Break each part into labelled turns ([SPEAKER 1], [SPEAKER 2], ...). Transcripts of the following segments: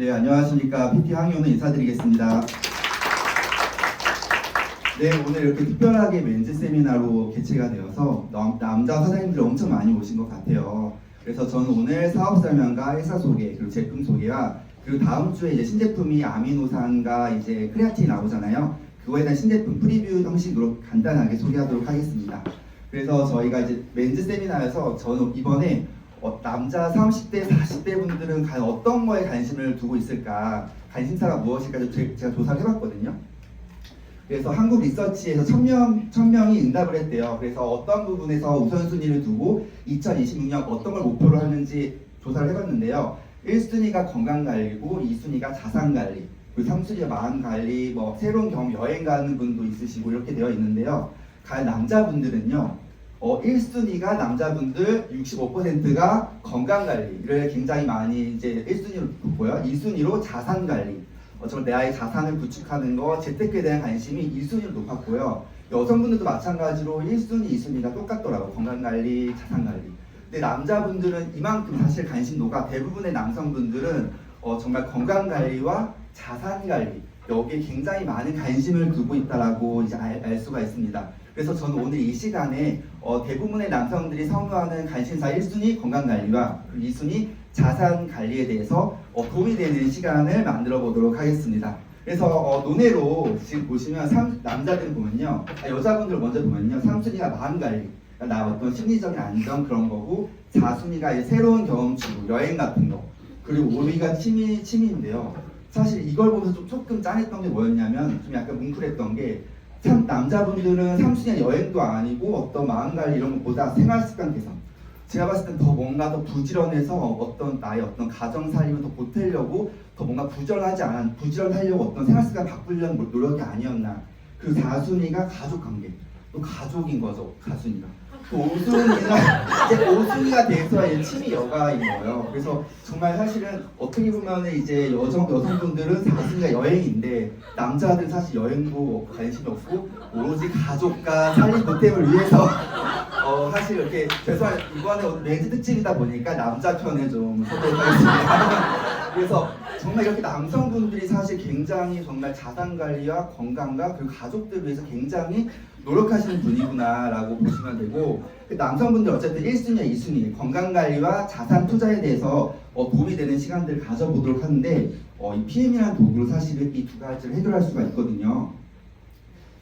[SPEAKER 1] 네, 안녕하십니까. PT 황희호는 인사드리겠습니다. 네, 오늘 이렇게 특별하게 멘즈 세미나로 개최가 되어서 남자 사장님들이 엄청 많이 오신 것 같아요. 그래서 저는 오늘 사업 설명과 회사 소개, 그리고 제품 소개와 그리고 다음 주에 이제 신제품이 아미노산과 이제 크레아틴이 나오잖아요. 그거에 대한 신제품 프리뷰 형식으로 간단하게 소개하도록 하겠습니다. 그래서 저희가 이제 멘즈 세미나에서 저는 이번에 남자 30대, 40대 분들은 과연 어떤 거에 관심을 두고 있을까, 관심사가 무엇일까 제가 조사를 해봤거든요. 그래서 한국 리서치에서 1000명이 응답을 했대요. 그래서 어떤 부분에서 우선순위를 두고 2026년 어떤 걸 목표로 하는지 조사를 해봤는데요. 1순위가 건강관리고 2순위가 자산관리, 그리고 3순위가 마음관리, 뭐 새로운 경험, 여행 가는 분도 있으시고 이렇게 되어 있는데요. 과연 남자분들은요. 1순위가 남자분들 65%가 건강관리를 굉장히 많이 이제 1순위로 뒀고요. 2순위로 자산관리, 정말 내 아이 자산을 구축하는 거, 재테크에 대한 관심이 2순위로 높았고요. 여성분들도 마찬가지로 1순위, 2순위가 똑같더라고요. 건강관리, 자산관리. 근데 남자분들은 이만큼 사실 관심도가 대부분의 남성분들은 정말 건강관리와 자산관리, 여기에 굉장히 많은 관심을 두고 있다라고 이제 알 수가 있습니다. 그래서 저는 오늘 이 시간에 대부분의 남성들이 선호하는 관심사 1순위 건강관리와 2순위 자산관리에 대해서 도움이 되는 시간을 만들어 보도록 하겠습니다. 그래서 논외로 지금 보시면 남자들 보면요, 여자분들 먼저 보면요, 3순위가 마음관리, 그러니까 나 어떤 심리적인 안정 그런 거고, 4순위가 이제 새로운 경험 추구, 여행 같은 거, 그리고 5위가 취미인데요. 사실 이걸 보면서 조금 짠했던 게 뭐였냐면, 좀 약간 뭉클했던 게, 참 남자분들은 3순위가 여행도 아니고 어떤 마음관리 이런 것보다 생활습관 개선, 제가 봤을 땐 더 뭔가 더 부지런해서 나의 어떤 가정살림을 더 보태려고 더 뭔가 부지런하려고 어떤 생활습관 바꾸려는 노력이 아니었나. 그 4순위가 가족관계, 또 가족인 거죠. 4순위가 또 5순위가 돼서 취미 여가인 거예요. 그래서 정말 사실은 어떻게 보면 이제 여성분들은 4순위가 여행인데, 남자들은 사실 여행도 관심이 없고 오로지 가족과 살림 보탬을 위해서 사실 이렇게 죄송해요. 이번에 오늘 멘즈 특집이다 보니까 남자 편에 좀 소개하겠습니다. 그래서 정말 이렇게 남성분들이 사실 굉장히 정말 자산관리와 건강과 그리고 가족들 위해서 굉장히 노력하시는 분이구나라고 보시면 되고, 남성분들 어쨌든 1순위와 2순위 건강관리와 자산 투자에 대해서 도움이 되는 시간들을 가져보도록 하는데, 이 PM이라는 도구로 사실은 이 두 가지를 해결할 수가 있거든요.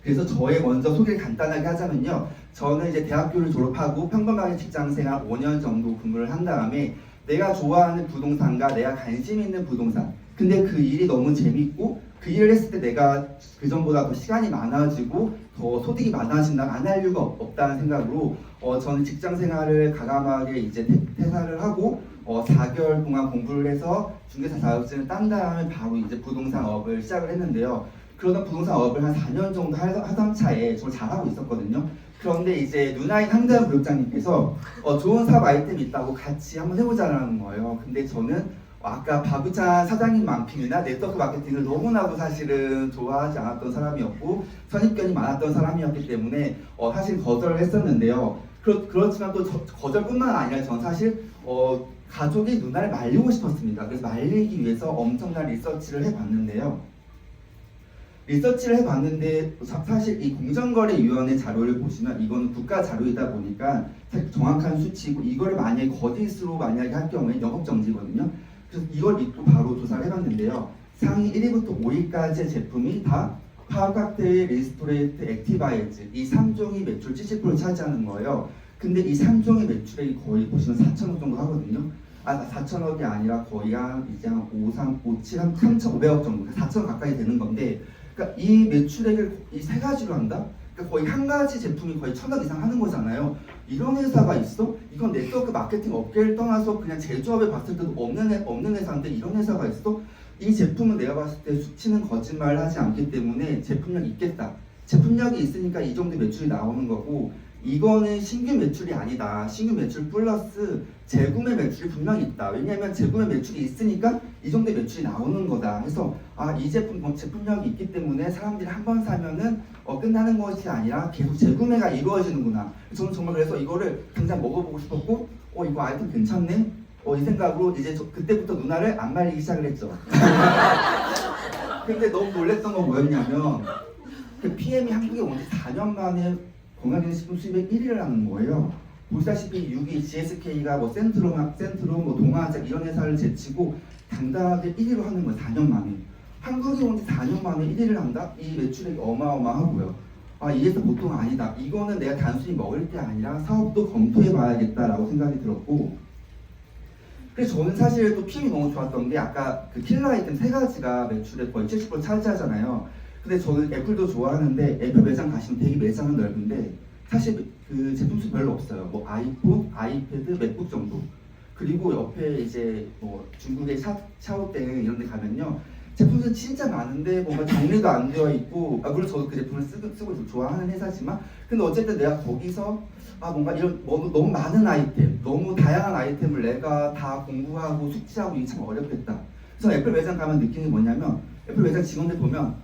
[SPEAKER 1] 그래서 저의 먼저 소개를 간단하게 하자면요, 저는 이제 대학교를 졸업하고 평범하게 직장생활 5년 정도 근무를 한 다음에 내가 좋아하는 부동산과 내가 관심 있는 부동산, 근데 그 일이 너무 재밌고 그 일을 했을 때 내가 그 전보다 더 시간이 많아지고 더 소득이 많아진다면 안 할 이유가 없다는 생각으로 저는 직장생활을 과감하게 이제 퇴사를 하고 4개월 동안 공부를 해서 중개사 자격증을 딴 다음에 바로 이제 부동산업을 시작을 했는데요. 그러다 부동산업을 한 4년 정도 하던 차에 정말 잘하고 있었거든요. 그런데 이제 누나인 황자연 부역장님께서 좋은 사업 아이템이 있다고 같이 한번 해보자라는 거예요. 근데 저는 아까 박우찬 사장님만큼이나 네트워크 마케팅을 너무나도 사실은 좋아하지 않았던 사람이었고 선입견이 많았던 사람이었기 때문에 사실 거절을 했었는데요. 그렇지만 또 거절뿐만 아니라 전 사실 가족이 누나를 말리고 싶었습니다. 그래서 말리기 위해서 엄청난 리서치를 해봤는데요. 사실 이 공정거래위원회 자료를 보시면 이거는 국가 자료이다 보니까 정확한 수치고, 이거를 만약에 거짓으로 만약에 할 경우에 영업정지거든요. 그래서 이걸 믿고 바로 조사를 해봤는데요. 상위 1위부터 5위까지의 제품이 다 파워칵테일, 리스토레이트, 액티바이즈, 이 3종이 매출 70%를 차지하는 거예요. 근데 이 3종의 매출액이 거의 보시면 4천억 정도 하거든요. 4천억이 아니라 거의 이제 한 3,500억 정도, 4천억 가까이 되는 건데, 그러니까 이 매출액을 이 세 가지로 한다? 그러니까 거의 한 가지 제품이 거의 1,000억 이상 하는 거잖아요. 이런 회사가 있어? 이건 네트워크 마케팅 업계를 떠나서 그냥 제조업에 봤을 때도 없는 회사인데 이런 회사가 있어? 이 제품은 내가 봤을 때 수치는 거짓말을 하지 않기 때문에 제품력이 있겠다. 제품력이 있으니까 이 정도 매출이 나오는 거고, 이거는 신규 매출이 아니다. 신규 매출 플러스 재구매 매출이 분명히 있다. 왜냐하면 재구매 매출이 있으니까 이 정도 매출이 나오는 거다. 해서 이 제품력이 있기 때문에 사람들이 한 번 사면은 끝나는 것이 아니라 계속 재구매가 이루어지는구나. 저는 정말 그래서 이거를 당장 먹어보고 싶었고, 이거 아이템 괜찮네? 이 생각으로 이제 그때부터 누나를 안 말리기 시작을 했죠. 근데 너무 놀랬던 건 뭐였냐면 그 PM이 한국에 온 지 4년 만에 건강기능식품 수입의 1위를 하는 거예요. 보시다시피 6위 GSK가 뭐 센트로 뭐 동아제 이런 회사를 제치고 당당하게 1위로 하는 거예요. 4년 만에. 한국에 온 지 4년 만에 1위를 한다? 이 매출액이 어마어마하고요. 이래서 보통 아니다. 이거는 내가 단순히 먹을 게 아니라 사업도 검토해 봐야겠다라고 생각이 들었고, 그래서 저는 사실 또 PM이 너무 좋았던 게 아까 그 킬러 아이템 세 가지가 매출의 거의 70% 차지하잖아요. 근데 저는 애플도 좋아하는데 애플 매장 가시면 되게 매장은 넓은데 사실 그 제품 수 별로 없어요. 뭐 아이폰, 아이패드, 맥북 정도. 그리고 옆에 이제 뭐 중국의 샤오땡 이런 데 가면요. 제품은 진짜 많은데 뭔가 정리도 안 되어 있고, 물론 저도 그 제품을 쓰고 좋아하는 회사지만, 근데 어쨌든 내가 거기서 뭔가 이런 너무 많은 아이템, 너무 다양한 아이템을 내가 다 공부하고 숙지하고 이게 참 어렵겠다. 그래서 애플 매장 가면 느끼는 게 뭐냐면, 애플 매장 직원들 보면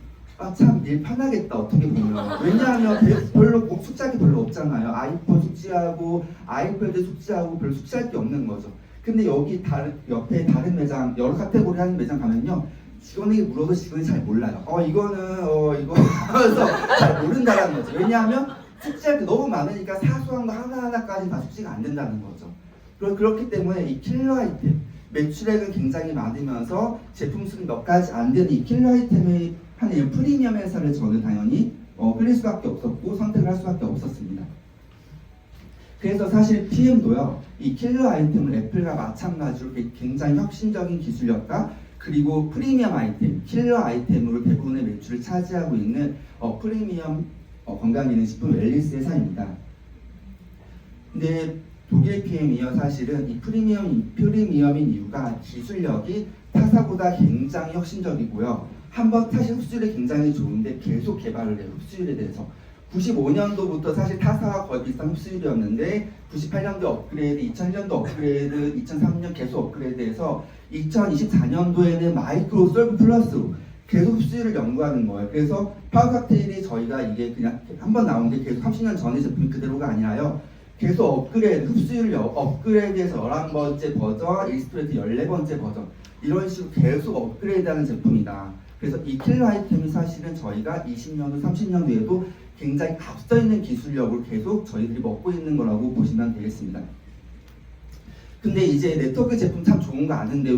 [SPEAKER 1] 참 일 편하겠다 어떻게 보면. 왜냐하면 별로 숙지할 게 별로 없잖아요. 아이폰 숙지하고 아이패드 숙지하고 별로 숙지할 게 없는 거죠. 근데 여기 옆에 다른 매장, 여러 카테고리 하는 매장 가면요, 직원에게 물어도 직원이 잘 몰라요. 이거 하면서 잘 모른다는 거죠. 왜냐하면 숙지할 게 너무 많으니까 사소한 거 하나하나까지 다 숙지가 안 된다는 거죠. 그렇기 때문에 이 킬러 아이템, 매출액은 굉장히 많으면서 제품 수는 몇 가지 안 되는 이 킬러 아이템의 한 프리미엄 회사를 저는 당연히 끌릴 수밖에 없었고 선택을 할 수밖에 없었습니다. 그래서 사실 PM도요, 이 킬러 아이템을 애플과 마찬가지로 굉장히 혁신적인 기술력과 그리고 프리미엄 아이템, 킬러 아이템으로 대부분의 매출을 차지하고 있는 프리미엄 건강기능식품 웰리스 회사입니다. 근데 독일 PM이요, 사실은 이 프리미엄인 이유가 기술력이 타사보다 굉장히 혁신적이고요. 한번 사실 흡수율이 굉장히 좋은데 계속 개발을 해요. 흡수율에 대해서 95년도부터 사실 타사와 거의 비슷한 흡수율이었는데 98년도 업그레이드, 2001년도 업그레이드, 2003년 계속 업그레이드해서 2024년도에는 마이크로 솔브 플러스로 계속 흡수율을 연구하는 거예요. 그래서 파워 칵테일이 저희가 이게 그냥 한번 나온 게 계속 30년 전의 제품이 그대로가 아니라요. 계속 업그레이드, 흡수율을 업그레이드해서 11번째 버전, 일스프레드 14번째 버전 이런 식으로 계속 업그레이드하는 제품이다. 그래서 이 킬러 아이템이 사실은 저희가 20년도, 30년도에도 굉장히 앞서 있는 기술력을 계속 저희들이 먹고 있는 거라고 보시면 되겠습니다. 근데 이제 네트워크 제품 참 좋은 거 아는데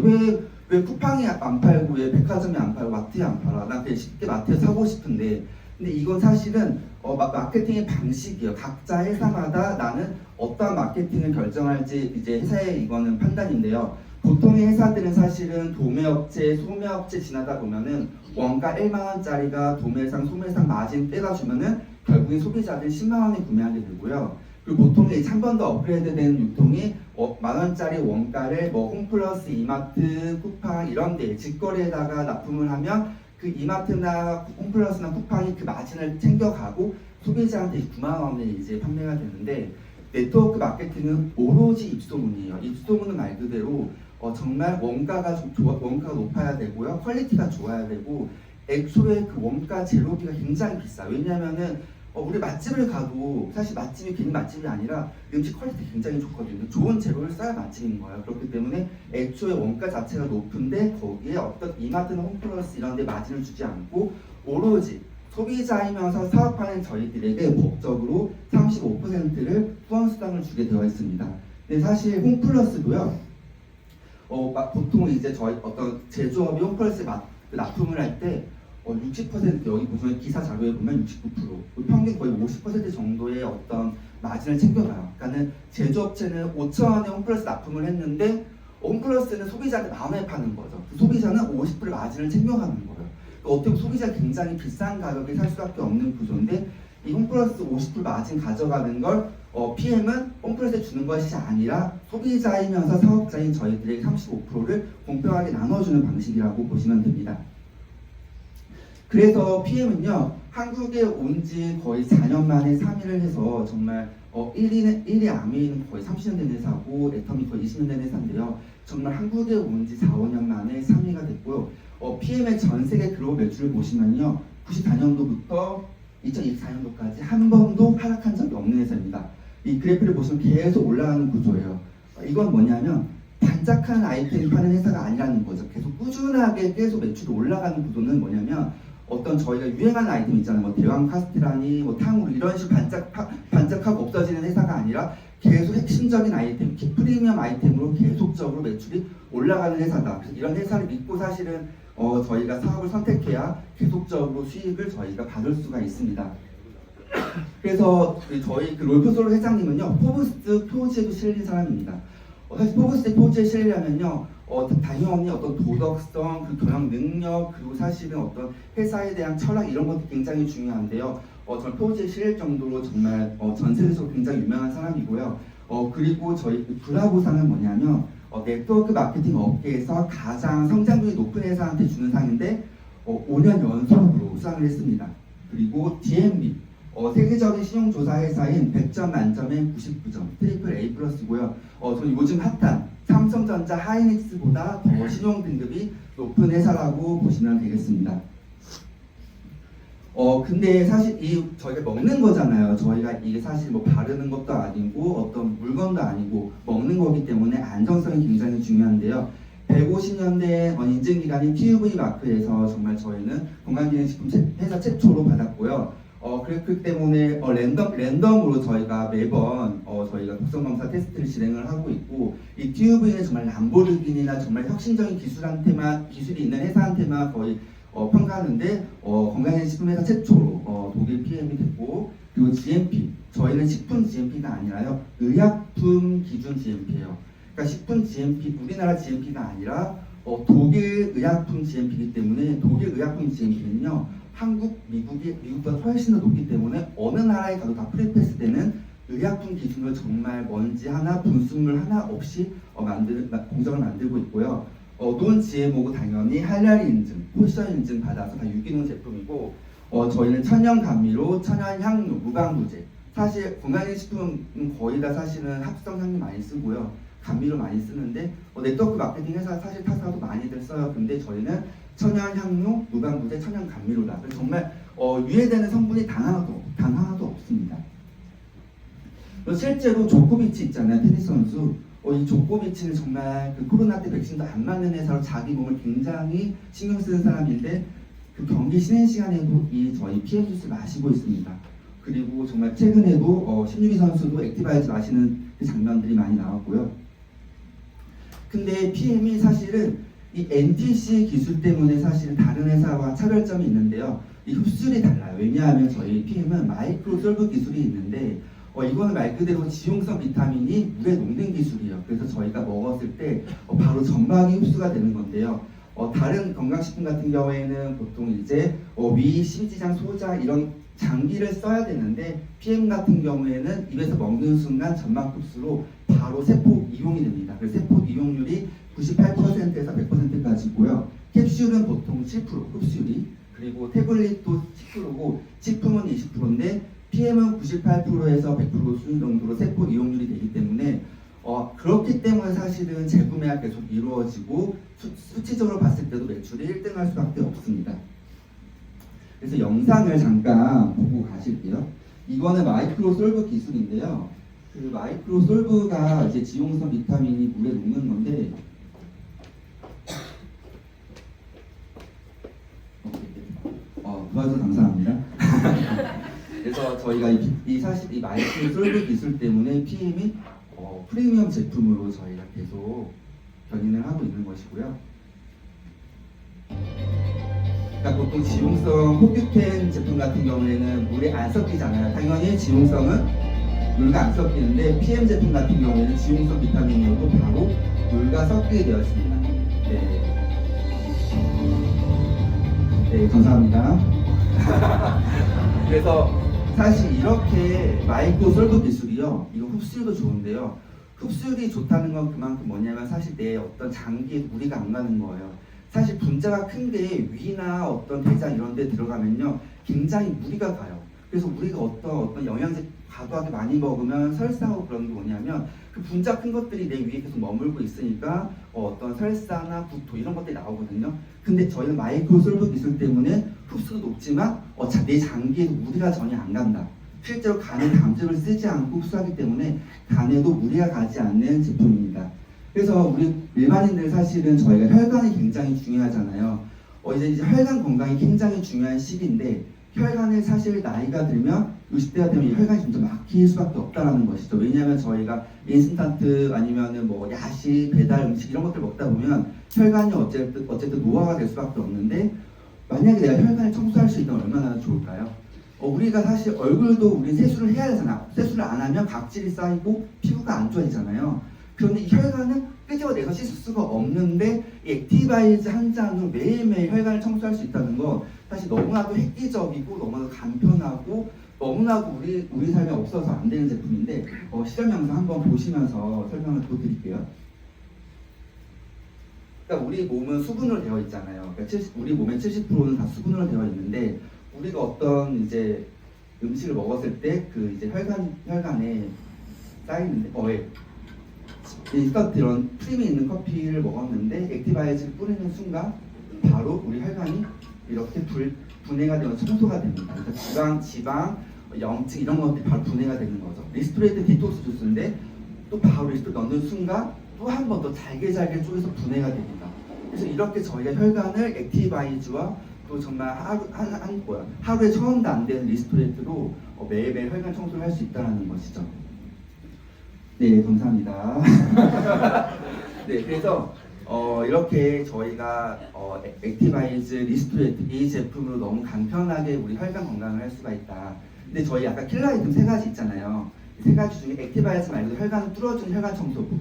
[SPEAKER 1] 왜 쿠팡이 안 팔고 왜 백화점이 안 팔고 마트에 안 팔아? 난 그냥 쉽게 마트에 사고 싶은데, 근데 이건 사실은 마케팅의 방식이에요. 각자 회사마다 나는 어떠한 마케팅을 결정할지 이제 회사의 이거는 판단인데요. 보통의 회사들은 사실은 도매업체, 소매업체 지나다 보면은 원가 1만 원짜리가 도매상, 소매상 마진 떼가주면은 결국에 소비자들이 10만 원에 구매하게 되고요. 그리고 보통 이제 한 번 더 업그레이드된 유통이 만 원짜리 원가를 뭐 홈플러스, 이마트, 쿠팡 이런 데 직거래에다가 납품을 하면 그 이마트나 홈플러스나 쿠팡이 그 마진을 챙겨가고 소비자한테 9만 원에 이제 판매가 되는데, 네트워크 마케팅은 오로지 입소문이에요. 입소문은 말 그대로 정말 원가가 높아야 되고요, 퀄리티가 좋아야 되고, 애초에 그 원가 재료비가 굉장히 비싸. 왜냐하면은 우리 맛집을 가도 사실 맛집이 괜히 맛집이 아니라 음식 퀄리티 굉장히 좋거든요. 좋은 재료를 써야 맛집인 거예요. 그렇기 때문에 애초에 원가 자체가 높은데 거기에 어떤 이마트나 홈플러스 이런 데 마진을 주지 않고 오로지 소비자이면서 사업하는 저희들에게 법적으로 35%를 후원수당을 주게 되어 있습니다. 근데 사실 홈플러스도요, 보통 이제 저희 어떤 제조업이 홈플러스에 납품을 할 때 60% 여기 보시면 기사 자료에 보면 69% 평균 거의 50% 정도의 어떤 마진을 챙겨가요. 그러니까는 제조업체는 5천 원에 홈플러스 납품을 했는데 홈플러스는 소비자한테 만 원에 파는 거죠. 그 소비자는 50% 마진을 챙겨가는 거예요. 어떻게 보면 소비자가 굉장히 비싼 가격에 살 수밖에 없는 구조인데, 이 홈플러스 50% 마진 가져가는 걸 PM은 홈플러스에 주는 것이 아니라 소비자이면서 사업자인 저희들에게 35%를 공평하게 나눠주는 방식이라고 보시면 됩니다. 그래서 PM은요, 한국에 온 지 거의 4년 만에 3위를 해서 정말 1위 아메이는 거의 30년 된 회사고 애텀이 거의 20년 된 회사인데요. 정말 한국에 온 지 4, 5년 만에 3위가 됐고요. PM의 전 세계 글로벌 매출을 보시면요, 94년도부터 2024년도까지 한 번도 하락한 적이 없는 회사입니다. 이 그래프를 보시면 계속 올라가는 구조예요. 이건 뭐냐면 반짝하는 아이템 파는 회사가 아니라는 거죠. 계속 꾸준하게 계속 매출이 올라가는 구조는 뭐냐면 어떤 저희가 유행하는 아이템 있잖아요. 뭐 대왕 카스테라니, 뭐 탕후루 이런 식으로 반짝하고 없어지는 회사가 아니라 계속 핵심적인 아이템, 프리미엄 아이템으로 계속적으로 매출이 올라가는 회사다. 그래서 이런 회사를 믿고 사실은 저희가 사업을 선택해야 계속적으로 수익을 저희가 받을 수가 있습니다. 그래서 저희 그 롤프솔로 회장님은요, 포브스 표지에도 실린 사람입니다. 사실 포브스 표지에 실리려면요, 당연히 어떤 도덕성, 그 경영 능력, 그리고 사실은 어떤 회사에 대한 철학 이런 것도 굉장히 중요한데요. 저는 표지에 실릴 정도로 정말 전 세계적으로 굉장히 유명한 사람이고요. 그리고 저희 그 브라보상은 뭐냐면 네트워크 마케팅 업계에서 가장 성장률이 높은 회사한테 주는 상인데 5년 연속으로 수상을 했습니다. 그리고 DNB 세계적인 신용조사 회사인 100점 만점에 99점, 트리플 A 플러스고요. 저는 요즘 핫한 삼성전자 하이닉스보다 더 신용 등급이 높은 회사라고 보시면 되겠습니다. 근데 사실 저희가 먹는 거잖아요. 저희가 이게 사실 뭐 바르는 것도 아니고 어떤 물건도 아니고 먹는 거기 때문에 안정성이 굉장히 중요한데요. 150년대 인증기관인 TUV 마크에서 정말 저희는 건강기능식품 회사 최초로 받았고요. 그렇기 때문에 랜덤으로 저희가 매번 저희가 독성검사 테스트를 진행을 하고 있고, 이 TUV는 정말 람보르기니나 정말 혁신적인 기술이 있는 회사한테만 거의 평가하는데 건강기능식품 회사 최초로 독일 PM이 됐고, 그리고 GMP, 저희는 식품 GMP가 아니라요, 의약품 기준 GMP예요. 그러니까 식품 GMP, 우리나라 GMP가 아니라 독일 의약품 GMP이기 때문에 독일 의약품 GMP는요, 미국보다 훨씬 더 높기 때문에 어느 나라에 가도 다 프리패스 되는 의약품 기준으로 정말 먼지 하나, 분수물 하나 없이 공정을 만들고 있고요. 논 GMO고 당연히 할랄 인증, 포션 인증 받아서 다 유기농 제품이고, 저희는 천연 감미료, 천연 향료, 무방부제. 사실 건강기능식품은 거의 다 사실은 합성 향료 많이 쓰고요, 감미료 많이 쓰는데 네트워크 마케팅 회사 사실 타사도 많이들 써요. 근데 저희는 천연 향료, 무방부제, 천연 감미료다. 그래서 정말 유해되는 성분이 단 하나도 없습니다. 실제로 조코비치 있잖아요, 테니스 선수. 이 조코비치는 정말 그 코로나 때 백신도 안 맞는 회사로 자기 몸을 굉장히 신경 쓰는 사람인데, 그 경기 쉬는 시간에도 저희 PM 주스를 마시고 있습니다. 그리고 정말 최근에도 신유기 선수도 액티바이즈 마시는 그 장면들이 많이 나왔고요. 근데 PM이 사실은 이 NTC 기술 때문에 사실은 다른 회사와 차별점이 있는데요. 이 흡수율이 달라요. 왜냐하면 저희 PM은 마이크로 솔브 기술이 있는데 이거는 말 그대로 지용성 비타민이 물에 녹는 기술이에요. 그래서 저희가 먹었을 때 바로 점막이 흡수가 되는 건데요. 다른 건강식품 같은 경우에는 보통 이제 위, 심지장, 소자 이런 장비를 써야 되는데, PM 같은 경우에는 입에서 먹는 순간 점막 흡수로 바로 세포 이용이 됩니다. 그래서 세포 이용률이 98%에서 100%까지고요. 캡슐은 보통 7% 흡수율이, 그리고 태블릿도 10%고 식품은 20%인데 PM은 98%에서 100% 수준 정도로 세포 이용률이 되기 때문에 그렇기 때문에 사실은 재구매가 계속 이루어지고 수치적으로 봤을 때도 매출이 1등할 수밖에 없습니다. 그래서 영상을 잠깐 보고 가실게요. 이거는 마이크로 솔브 기술인데요. 그 마이크로 솔브가 이제 지용성 비타민이 물에 녹는 건데, 도와줘서 감사합니다. 그래서 저희가 사실 이 마이크로 솔브 기술 때문에 PM이 프리미엄 제품으로 저희가 계속 견인을 하고 있는 것이고요. 그러니까 보통 지용성 호규텐 제품 같은 경우에는 물에 안 섞이잖아요. 당연히 지용성은 물과 안 섞이는데 PM 제품 같은 경우에는 지용성 비타민이어도 바로 물과 섞이게 되어 있습니다. 네, 감사합니다. 그래서 사실 이렇게 마이크로 솔브 기술이요, 이거 흡수율도 좋은데요, 흡수율이 좋다는 건 그만큼 뭐냐면 사실 내 어떤 장기에 무리가 안 가는 거예요. 사실 분자가 큰데 위나 어떤 대장 이런 데 들어가면요 굉장히 무리가 가요. 그래서 우리가 어떤 영양제 과도하게 많이 먹으면 설사하고 그런 게 뭐냐면 그 분자 큰 것들이 내 위에 계속 머물고 있으니까 어떤 설사나 구토 이런 것들이 나오거든요. 근데 저희는 마이크로 솔브 기술 때문에 흡수도 높지만 내 장기에도 무리가 전혀 안 간다. 실제로 간에 담즙을 쓰지 않고 흡수하기 때문에 간에도 무리가 가지 않는 제품입니다. 그래서 우리 일반인들 사실은 저희가 혈관이 굉장히 중요하잖아요. 이제 혈관 건강이 굉장히 중요한 시기인데 혈관을 사실 나이가 들면 60대가 되면 이 혈관이 점점 막힐 수밖에 없다라는 것이죠. 왜냐하면 저희가 인스턴트 아니면은 뭐 야식, 배달 음식 이런 것들 먹다 보면 혈관이 어쨌든 노화가 될 수밖에 없는데 만약에 내가 혈관을 청소할 수 있다면 얼마나 좋을까요? 우리가 사실 얼굴도 우리 세수를 해야 되잖아. 세수를 안 하면 각질이 쌓이고 피부가 안 좋아지잖아요. 그런데 이 혈관은 끄집어내서 씻을 수가 없는데 이 액티바이즈 한 잔으로 매일매일 혈관을 청소할 수 있다는 건 사실 너무나도 획기적이고 너무나도 간편하고 너무나도 우리 삶에 없어서 안 되는 제품인데 실험 영상 한번 보시면서 설명을 또 드릴게요. 그러니까 우리 몸은 수분으로 되어 있잖아요. 그러니까 우리 몸의 70%는 다 수분으로 되어 있는데 우리가 어떤 이제 음식을 먹었을 때 그 이제 혈관에 쌓이는데 이런 프림이 있는 커피를 먹었는데 액티바이즈를 뿌리는 순간 바로 우리 혈관이 이렇게 분해가 되어 청소가 됩니다. 그래서 지방, 염증 이런 것들이 바로 분해가 되는 거죠. 리스토레이트 디톡스 주스인데 또 바로 리스토레이트 넣는 순간 또 한 번 더 잘게 쪼개서 분해가 됩니다. 그래서 이렇게 저희가 혈관을 액티바이즈와 또 정말 하루에 처음도 안 되는 리스토레이트로 매일매일 혈관 청소를 할 수 있다는 것이죠. 네, 감사합니다. 네, 그래서 이렇게 저희가 액티바이즈 리스토레이트 이 제품으로 너무 간편하게 우리 혈관 건강을 할 수가 있다. 근데 저희 아까 킬러 아이템 3가지 있잖아요. 3가지 중에 액티바이즈 말고 혈관을 뚫어주는 혈관 청소부.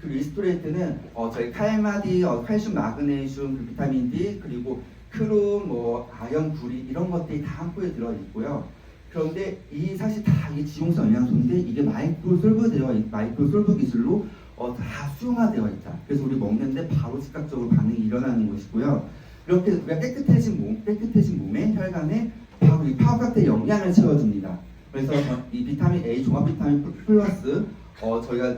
[SPEAKER 1] 그 리스토레이트는 저희 칼마디, 칼슘, 마그네슘, 비타민 D 그리고 크롬, 아연, 구리 이런 것들이 다 함께 들어 있고요. 그런데 사실 다 이게 지용성 영양소인데 이게 마이크로 솔브 기술로 다 수용화되어 있다. 그래서 우리 먹는데 바로 즉각적으로 반응이 일어나는 것이고요. 이렇게 우리가 깨끗해진 몸에 혈관에 바로 이 파워각대 영양을 채워줍니다. 그래서 이 비타민 A 종합 비타민 플러스 저희가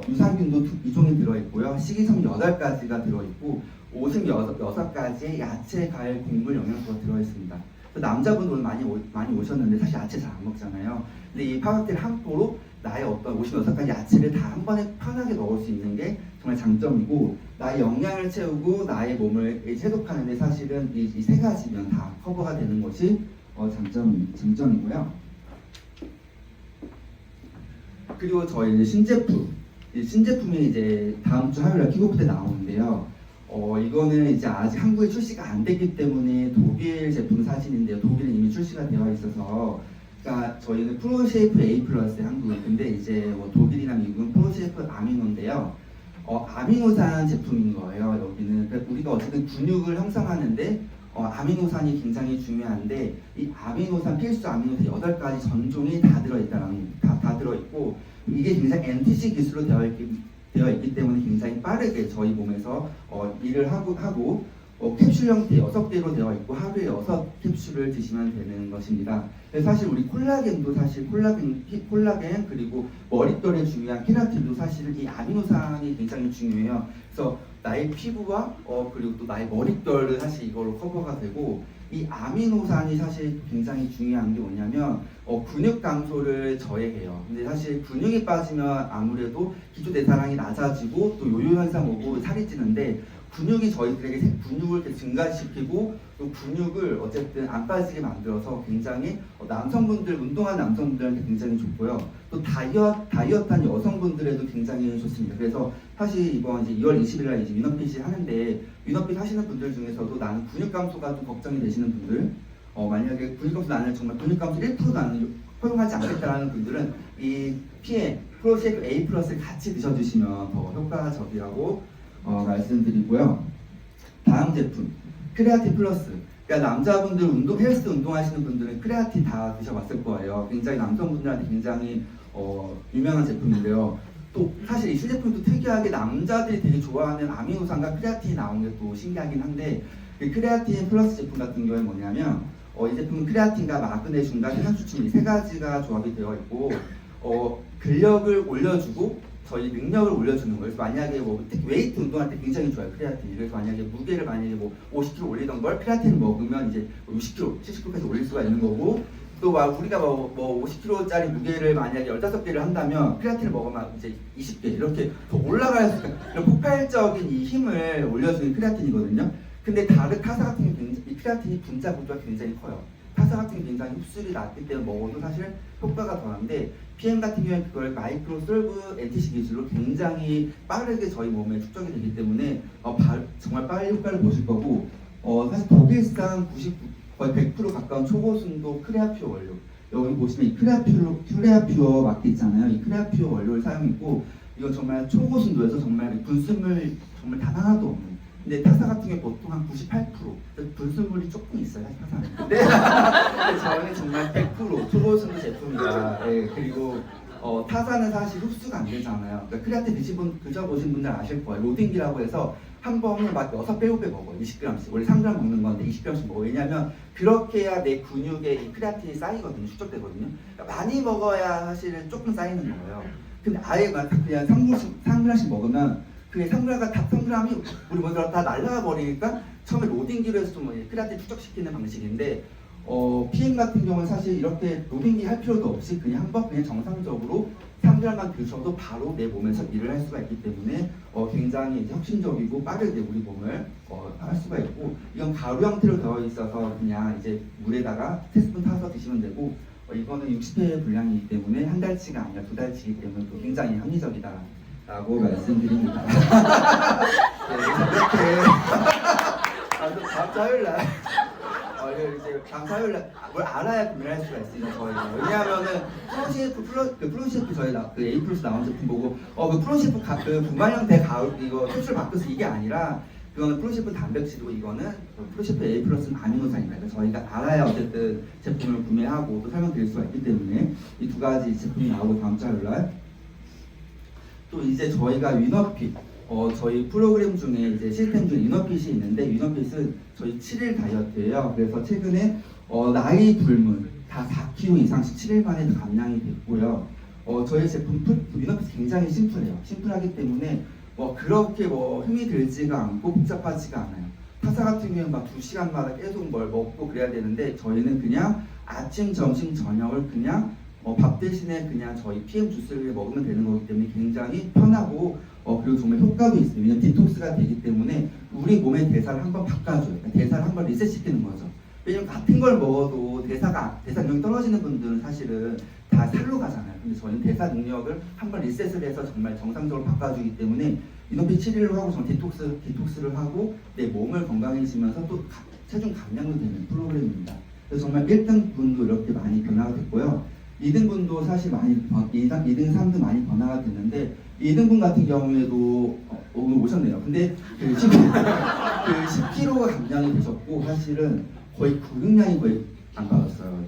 [SPEAKER 1] 유산균도 2종이 들어있고요. 식이섬유 8가지가 들어있고 56가지의 야채, 과일, 곡물 영양소가 들어있습니다. 남자분들 많이 오셨는데 사실 야채 잘 안 먹잖아요. 근데 이 파워각대를 한 포로 나의 어떤 56가지 야채를 다 한 번에 편하게 넣을 수 있는 게 정말 장점이고 나의 영양을 채우고 나의 몸을 해독하는데 사실은 이 3가지면 다 커버가 되는 것이 장점이고요. 그리고 저희 이제 신제품이 이제 다음 주 화요일에 킥오프 때 나오는데요. 이거는 이제 아직 한국에 출시가 안 됐기 때문에 독일 제품 사진인데요. 독일은 이미 출시가 되어 있어서, 그러니까 저희는 프로쉐이프 A 플러스 한국은, 근데 이제 독일이나 미국은 프로쉐이프 아미노인데요. 아미노산 제품인 거예요. 여기는 그러니까 우리가 어쨌든 근육을 형성하는데 아미노산이 굉장히 중요한데 이 아미노산 필수 아미노산 8가지 전종이 다 들어있고 이게 굉장히 NTC 기술로 되어 있기 때문에 굉장히 빠르게 저희 몸에서 일을 하고 캡슐 형태 6개로 되어 있고 하루에 6캡슐을 드시면 되는 것입니다. 그래서 사실 우리 콜라겐도 사실 콜라겐 그리고 머릿결에 중요한 케라틴도 사실 이 아미노산이 굉장히 중요해요. 그래서 나의 피부와 그리고 또 나의 머릿결을 사실 이걸로 커버가 되고 이 아미노산이 사실 굉장히 중요한 게 뭐냐면 근육 감소를 저해해요. 근데 사실 근육이 빠지면 아무래도 기초대사량이 낮아지고 또 요요 현상 오고 살이 찌는데 근육이 저희들에게 근육을 이렇게 증가시키고 또 근육을 어쨌든 안 빠지게 만들어서 굉장히 남성분들 운동하는 남성분들한테 굉장히 좋고요. 또 다이어트한 여성분들에도 굉장히 좋습니다. 그래서 사실 이번 이제 2월 20일날 이제 위너핏이 하는데 위너핏 하시는 분들 중에서도 나는 근육 감소가 좀 걱정이 되시는 분들 만약에 근육 감소 나는 정말 근육 감소 1% 나는 허용하지 않겠다라는 분들은 이 PM 프로쉐이프 A 플러스를 같이 드셔주시면 더 효과적이라고 말씀드리고요. 다음 제품 크레아틴 플러스. 그러니까 남자분들 헬스 운동하시는 분들은 크레아틴 다 드셔봤을 거예요. 굉장히 남성분들한테 굉장히 유명한 제품인데요. 또 사실 이 신제품도 특이하게 남자들이 되게 좋아하는 아미노산과 크레아틴이 나온 게 또 신기하긴 한데 그 크레아틴 플러스 제품 같은 경우에 뭐냐면 이 제품은 크레아틴과 마그네슘과 탄수화물 3가지가 조합이 되어 있고 근력을 올려주고 저희 능력을 올려주는 거예요. 그래서 만약에 특히 웨이트 운동할 때 굉장히 좋아요, 크레아틴이. 그래서 만약에 무게를 50kg 올리던 걸 크레아틴을 먹으면 이제 60kg, 70kg까지 올릴 수가 있는 거고 또 막 우리가 뭐 50kg짜리 무게를 만약에 15개를 한다면 크레아틴을 먹으면 이제 20개 이렇게 더 올라갈 수 있는 이런 폭발적인 이 힘을 올려주는 크레아틴이거든요. 근데 다른 타사 같은 경우 이 크레아틴이 분자 구조가 굉장히 커요. 타사 같은 경우 굉장히 흡수율이 낮기 때문에 먹어도 사실 효과가 덜한데 PM 같은 경우에 그걸 마이크로 솔브 NTC 기술로 굉장히 빠르게 저희 몸에 축적이 되기 때문에 정말 빨리 효과를 보실 거고 사실 독일산 99 거의 100% 가까운 초고순도 크레아퓨어 원료 여기 보시면 이 크레아퓨어 마크 있잖아요. 이 크레아퓨어 원료를 사용했고 이건 정말 초고순도에서 정말 분수물 정말 단 하나도 없는 근데 타사 같은 경우 보통 한 98% 분수물이 조금 있어요 타사는 근데 저희는 정말 100% 초고순도 제품이다. 예, 그리고 타사는 사실 흡수가 안 되잖아요. 그러니까 크레아틴 드셔보신 분들 아실 거예요. 로딩기라고 해서 한 번에 막 6배, 7배 먹어요. 20g씩. 원래 3g 먹는 건데 20g씩 먹어요. 왜냐면 그렇게 해야 내 근육에 이 크레아틴이 쌓이거든요. 축적되거든요. 그러니까 많이 먹어야 사실은 조금 쌓이는 거예요. 근데 아예 막 그냥 3g씩 먹으면 그게 3g이 우리 먼저 다 날아가 버리니까 처음에 로딩기로 해서 좀 크레아틴 축적시키는 방식인데 PM 같은 경우는 사실 이렇게 로딩기 할 필요도 없이 그냥 한번 그냥 정상적으로 3g만 드셔도 바로 내 몸에서 일을 할 수가 있기 때문에 굉장히 이제 혁신적이고 빠르게 우리 몸을 할 수가 있고 이건 가루 형태로 되어 있어서 그냥 이제 물에다가 3스푼 타서 드시면 되고 이거는 60회 분량이기 때문에 한 달치가 아니라 2달치이기 때문에 또 굉장히 합리적이다라고 말씀드립니다. 네, 이렇게 다음 주 화요일날 이제 다음 화요일날 뭘 알아야 구매할 수가 있으니까 저희가 왜냐하면은 프로셰프 저희 그 A 플러스 나온 제품 보고 그 프로셰프 그 구마형 대가을 이거 캡슐 바뀌어서 이게 아니라 그거는 프로셰프 단백질이고 이거는 프로셰프 A 플러스는 아미노산이니까 그러니까 저희가 알아야 어쨌든 제품을 구매하고 또 설명드릴 수가 있기 때문에 이 두 가지 제품이 나오고 다음 주 화요일날 또 이제 저희가 위너핏 저희 프로그램 중에 이제 시스템 중에 위너핏이 있는데 위너핏은 저희 7일 다이어트예요. 그래서 최근에 나이 불문 다 4kg 이상씩 7일 만에 감량이 됐고요. 저희 제품 위너핏이 굉장히 심플해요. 심플하기 때문에 그렇게 힘이 들지가 않고 복잡하지가 않아요. 타사 같은 경우는 막 2시간마다 계속 뭘 먹고 그래야 되는데 저희는 그냥 아침, 점심, 저녁을 그냥 밥 대신에 그냥 저희 PM 주스를 먹으면 되는 거기 때문에 굉장히 편하고 그리고 정말 효과도 있어요. 왜냐면 디톡스가 되기 때문에 우리 몸의 대사를 한번 바꿔줘요. 그러니까 대사를 한번 리셋시키는 거죠. 왜냐면 같은 걸 먹어도 대사 능력이 떨어지는 분들은 사실은 다 살로 가잖아요. 근데 저희는 대사 능력을 한번 리셋을 해서 정말 정상적으로 바꿔주기 때문에 이너핏 7일로 하고 전 디톡스를 하고 내 몸을 건강해지면서 또 체중 감량도 되는 프로그램입니다. 그래서 정말 1등 분도 이렇게 많이 변화가 됐고요. 2등분도 사실 많이 2등, 3등 많이 변화가 됐는데 2등분 같은 경우에도 오늘 오셨네요. 근데 그 10kg가 감량이 되셨고 사실은 거의 근육량이 거의 안 빠졌어요.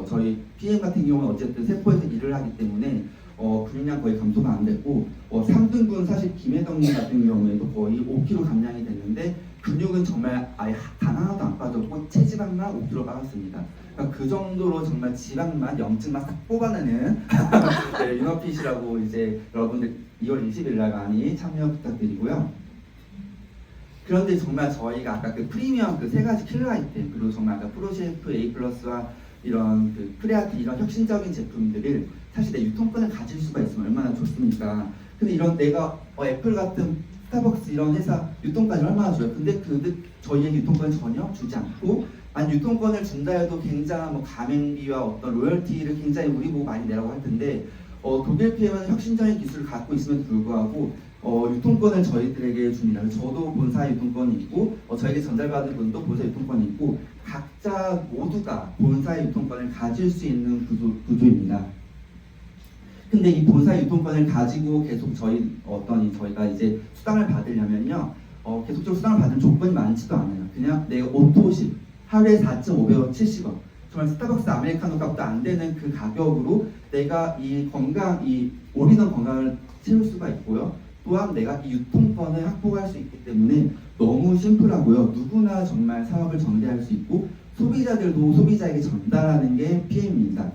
[SPEAKER 1] 저희 PM 같은 경우는 어쨌든 세포에서 일을 하기 때문에 근육량 거의 감소가 안 됐고 3등분 사실 김혜덕님 같은 경우에도 거의 5kg 감량이 됐는데 근육은 정말 아예 단 하나도 안 빠졌고 체지방만 5kg 빠졌습니다. 그러니까 그 정도로 정말 지방만 염증만 싹 뽑아내는 네, 위너핏이라고 이제 여러분들 2월 20일 날 많이 참여 부탁드리고요. 그런데 정말 저희가 아까 그 프리미엄 그 3가지 킬러 아이템 그리고 정말 아까 프로셰프 A 플러스와 이런 그 크레아틴 이런 혁신적인 제품들을 사실 내 유통권을 가질 수가 있으면 얼마나 좋습니까? 근데 이런 내가 애플 같은 스타벅스 이런 회사 유통권이 얼마나 줘요? 근데 저희에게 유통권을 전혀 주지 않고 아니 유통권을 준다 해도 굉장한 가맹비와 어떤 로열티를 굉장히 우리 보고 많이 내라고 할 텐데 독일 PM은 혁신적인 기술을 갖고 있음에도 불구하고 유통권을 저희들에게 줍니다. 저도 본사 유통권이 있고 저에게 전달받은 분도 본사 유통권이 있고 각자 모두가 본사의 유통권을 가질 수 있는 구조입니다. 근데 이 본사 유통권을 가지고 계속 저희가 이제 수당을 받으려면요 계속적으로 수당을 받는 조건이 많지도 않아요. 그냥 내가 오토십 하루에 4,500원 70원 정말 스타벅스 아메리카노 값도 안 되는 그 가격으로 내가 이 올인원 건강을 채울 수가 있고요. 또한 내가 이 유통권을 확보할 수 있기 때문에 너무 심플하고요. 누구나 정말 사업을 전개할 수 있고 소비자들도 소비자에게 전달하는 게 PM입니다.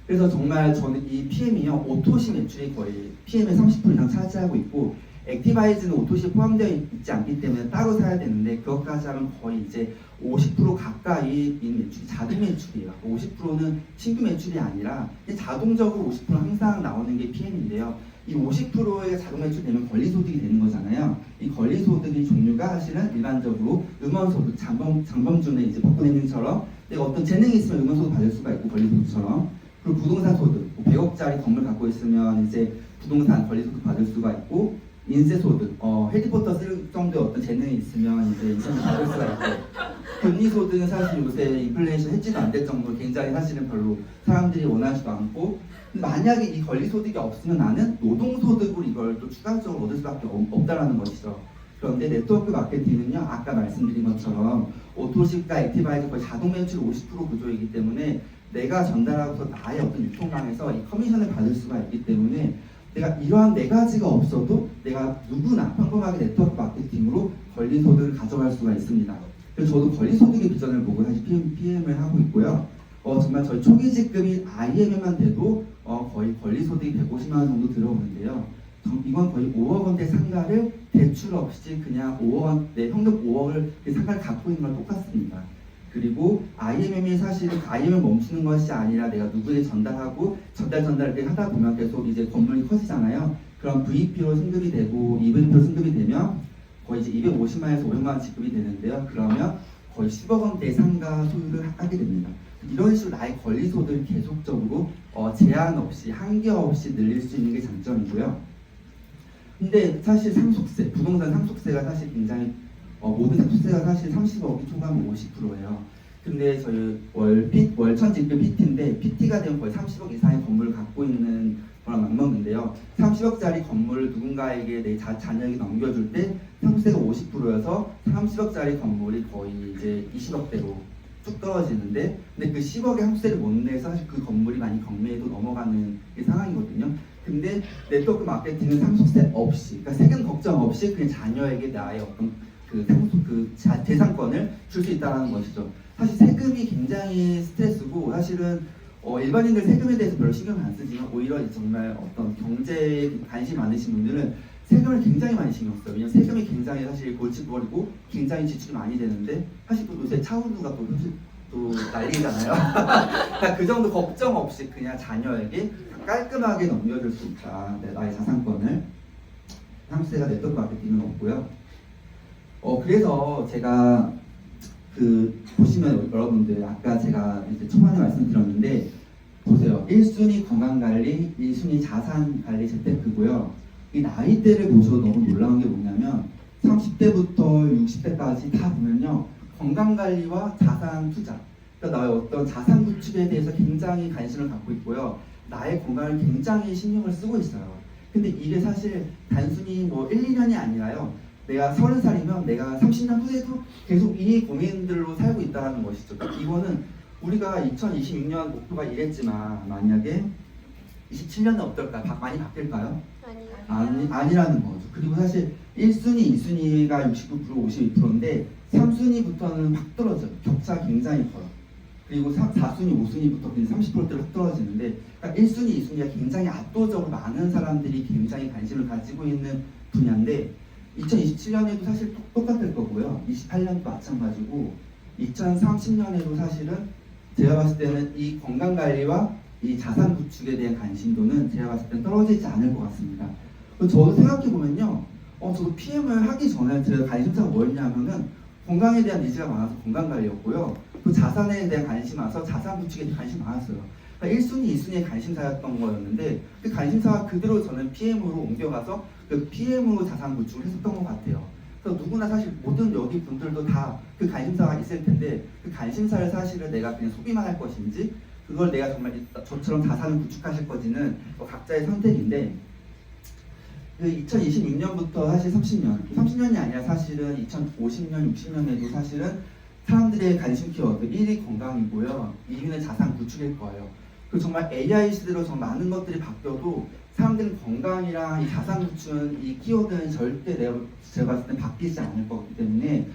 [SPEAKER 1] 그래서 정말 저는 이 PM이요 오토시 매출이 거의 PM의 30% 이상 차지하고 있고 액티바이즈는 오토시에 포함되어 있지 않기 때문에 따로 사야 되는데 그것까지 하면 거의 이제 50% 가까이인 매출이 자동 매출이에요. 50%는 신규 매출이 아니라 자동적으로 50% 항상 나오는 게 PM인데요. 이 50%의 자동 매출되면 권리소득이 되는 거잖아요. 이 권리소득의 종류가 사실은 일반적으로 음원소득, 장범준의 이제 박근혜 님처럼 내가 어떤 재능이 있으면 음원소득 받을 수가 있고 권리소득처럼, 그리고 부동산 소득, 100억짜리 건물 갖고 있으면 이제 부동산 권리소득 받을 수가 있고, 인세소득, 해리포터 쓸 정도의 어떤 재능이 있으면 이제 인세소득 받을 수가 있고, 금리소득은 사실 요새 인플레이션 해지도 안 될 정도로 굉장히 사실은 별로 사람들이 원하지도 않고, 근데 만약에 이 권리소득이 없으면 나는 노동소득으로 이걸 또 추가적으로 얻을 수밖에 없다라는 것이죠. 그런데 네트워크 마케팅은요, 아까 말씀드린 것처럼 오토십과 액티바이즈 거의 자동 매출 50% 구조이기 때문에 내가 전달하고서 나의 어떤 유통망에서 이 커미션을 받을 수가 있기 때문에 내가 이러한 네 가지가 없어도 내가 누구나 평범하게 네트워크 마케팅으로 권리소득을 가져갈 수가 있습니다. 그래서 저도 권리소득의 비전을 보고 사실 PM을 하고 있고요. 정말 저희 초기 직급인 IM에만 돼도 거의 권리소득이 150만 원 정도 들어오는데요. 이건 거의 5억 원대 상가를 대출 없이 그냥 5억 원대 현금 5억을 그 상가를 갖고 있는 건 똑같습니다. 그리고 IMM이 사실 IMM 멈추는 것이 아니라 내가 누구에게 전달하고 전달 이렇게 하다 보면 계속 이제 건물이 커지잖아요. 그럼 VP로 승급이 되고 EVP로 승급이 되면 거의 이제 250만에서 500만 원 지급이 되는데요. 그러면 거의 10억 원대의 상가 소유를 하게 됩니다. 이런 식으로 나의 권리소득을 계속적으로 제한 없이 한계 없이 늘릴 수 있는 게 장점이고요. 근데 사실 상속세, 부동산 상속세가 사실 굉장히 모든 상속세가 사실 30억이 초과하면 50%예요. 근데 저희 월천 지급 PT인데 PT가 되면 거의 30억 이상의 건물을 갖고 있는 거랑 맞먹는데요. 30억짜리 건물을 누군가에게 내 자녀에게 넘겨줄 때 상속세가 50%여서 30억짜리 건물이 거의 이제 20억대로 쭉 떨어지는데, 근데 그 10억의 상속세를 못 내서 사실 그 건물이 많이 경매에도 넘어가는 상황이거든요. 근데 네트워크 마케팅은 상속세 없이, 그러니까 세금 걱정 없이 그냥 자녀에게 나의 어떤 재산권을 줄 수 있다는 것이죠. 사실 세금이 굉장히 스트레스고, 사실은 일반인들 세금에 대해서 별로 신경을 안 쓰지만 오히려 정말 어떤 경제에 관심 많으신 분들은 세금을 굉장히 많이 신경 써요. 왜냐면 세금이 굉장히 사실 골칫거리고 굉장히 지출이 많이 되는데, 사실 또 요새 차우류가 또 난리잖아요. 그러니까 그 정도 걱정 없이 그냥 자녀에게 깔끔하게 넘겨줄 수 있다. 나의 자산권을. 상속세가 네트워크 마케팅은 없고요. 그래서 제가 보시면 여러분들 아까 제가 이제 초반에 말씀드렸는데 보세요. 1순위 건강관리, 2순위 자산관리 재테크고요. 이 나이대를 보셔도 너무 놀라운 게 뭐냐면 30대부터 60대까지 다 보면요, 건강관리와 자산 투자, 그러니까 나의 어떤 자산 구축에 대해서 굉장히 관심을 갖고 있고요. 나의 건강을 굉장히 신경을 쓰고 있어요. 근데 이게 사실 단순히 뭐 1, 2년이 아니라요. 내가 30살이면 내가 30년 후에도 계속 이 고민들로 살고 있다는 것이죠. 이거는 우리가 2026년 목표가 이랬지만 만약에 27년은 어떨까? 많이 바뀔까요? 아니라는 거죠. 그리고 사실 1순위, 2순위가 69%, 52%인데 3순위부터는 확 떨어져요. 격차가 굉장히 커요. 그리고 4순위, 5순위부터 그냥 30%대로 확 떨어지는데, 그러니까 1순위, 2순위가 굉장히 압도적으로 많은 사람들이 굉장히 관심을 가지고 있는 분야인데 2027년에도 사실 똑같을 거고요. 28년도 마찬가지고 2030년에도 사실은 제가 봤을 때는 이 건강관리와 이 자산 구축에 대한 관심도는 제가 봤을 때 떨어지지 않을 것 같습니다. 저도 생각해보면요, 저도 PM을 하기 전에 제가 관심사가 뭐였냐면은 건강에 대한 니즈가 많아서 건강관리였고요. 또 자산에 대한 관심이 많아서 자산 구축에 대한 관심이 많았어요. 그러니까 1순위, 2순위의 관심사였던 거였는데 그 관심사가 그대로 저는 PM으로 옮겨가서 그 PM으로 자산 구축을 했었던 것 같아요. 그래서 누구나 사실 모든 여기 분들도 다 그 관심사가 있을 텐데 그 관심사를 사실은 내가 그냥 소비만 할 것인지 그걸 내가 정말 저처럼 자산을 구축하실 것인지는 각자의 선택인데, 그 2026년부터 사실 30년이 아니라 사실은 2050년, 60년에도 사실은 사람들의 관심 키워드 1위 건강이고요. 2위는 자산 구축일 거예요. 그리고 정말 AI 시대로 정말 많은 것들이 바뀌어도 사람들은 건강이랑 이 자산 구축은 이 키워드는 절대 제가 봤을 때 바뀌지 않을 거기 때문에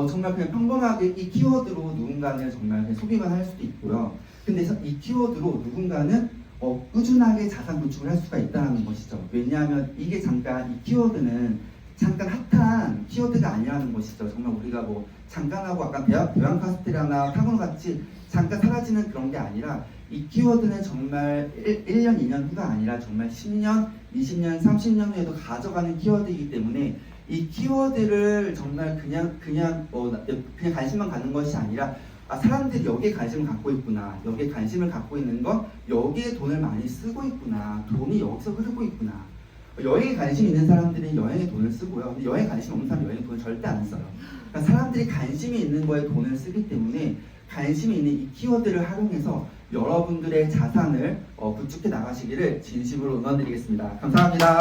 [SPEAKER 1] 정말 그냥 평범하게 이 키워드로 누군가는 정말 그냥 소비만 할 수도 있고요. 근데 이 키워드로 누군가는 꾸준하게 자산 구축을 할 수가 있다는 것이죠. 왜냐하면 이게 잠깐 이 키워드는 잠깐 핫한 키워드가 아니라는 것이죠. 정말 우리가 뭐 잠깐 하고 약간 대왕 카스테라나 탕후루 같이 잠깐 사라지는 그런 게 아니라 이 키워드는 정말 1년, 2년 후가 아니라 정말 10년, 20년, 30년 후에도 가져가는 키워드이기 때문에 이 키워드를 정말 그냥 관심만 갖는 것이 아니라 사람들이 여기에 관심을 갖고 있구나, 여기에 관심을 갖고 있는 건 여기에 돈을 많이 쓰고 있구나, 돈이 여기서 흐르고 있구나. 여행에 관심 있는 사람들은 여행에 돈을 쓰고요. 근데 여행에 관심 없는 사람은 여행에 돈을 절대 안 써요. 그러니까 사람들이 관심이 있는 거에 돈을 쓰기 때문에 관심이 있는 이 키워드를 활용해서 여러분들의 자산을 구축해 나가시기를 진심으로 응원드리겠습니다. 감사합니다.